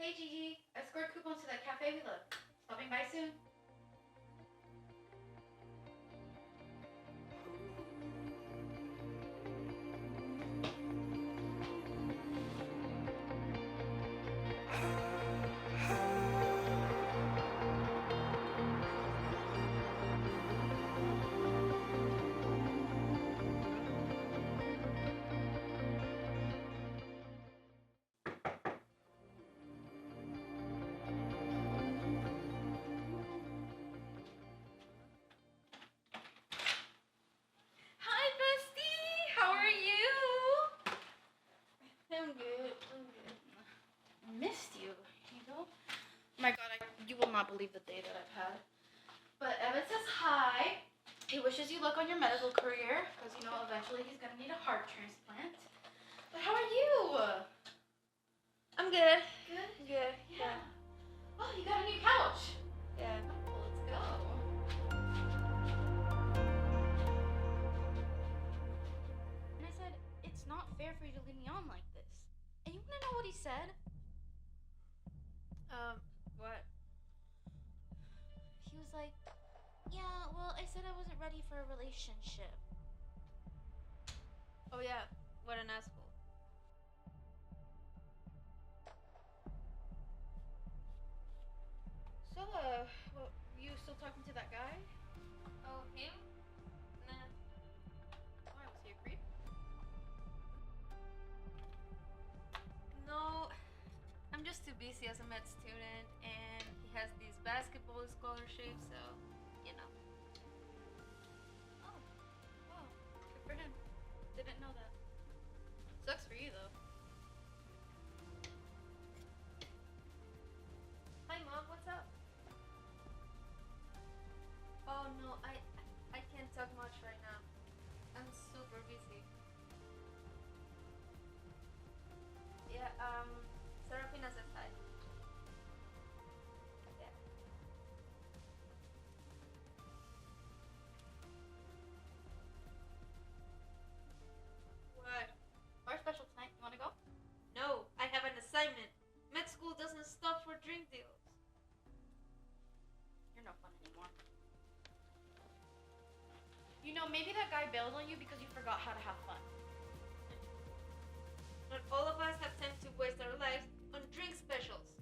Hey Gigi, I scored coupons to that cafe we love. Stopping by soon. Hi bestie, how are you? I'm good. I missed you, Oh my god, you will not believe the day that I've had. But Evan says hi. He wishes you luck on your medical career, because eventually he's gonna need a heart transplant. But how are you? I'm good. Good? Good. Yeah. Oh, you got a new couch. Yeah. Well, let's go. And I said, it's not fair for you to leave me on like this. And you wanna know what he said? What? He was like, yeah, well, I said I wasn't ready for a relationship. Oh yeah. What an asshole. So, well, you still talking to that guy? Oh, him? Nah. Why, was he a creep? No. I'm just too busy as a med student, and he has these basketball scholarships, so Oh, wow, good for him. Didn't know that. Sucks for you, though. Hi, Mom. What's up? Oh no, I can't talk much right now. I'm super busy. Yeah. Serafina says hi. Yeah. What? Bar special tonight. You wanna go? No, I have an assignment. Med school doesn't stop for drink deals. You're no fun anymore. Maybe that guy bailed on you because you forgot how to have fun. Not all of us have time to waste our lives on drink specials.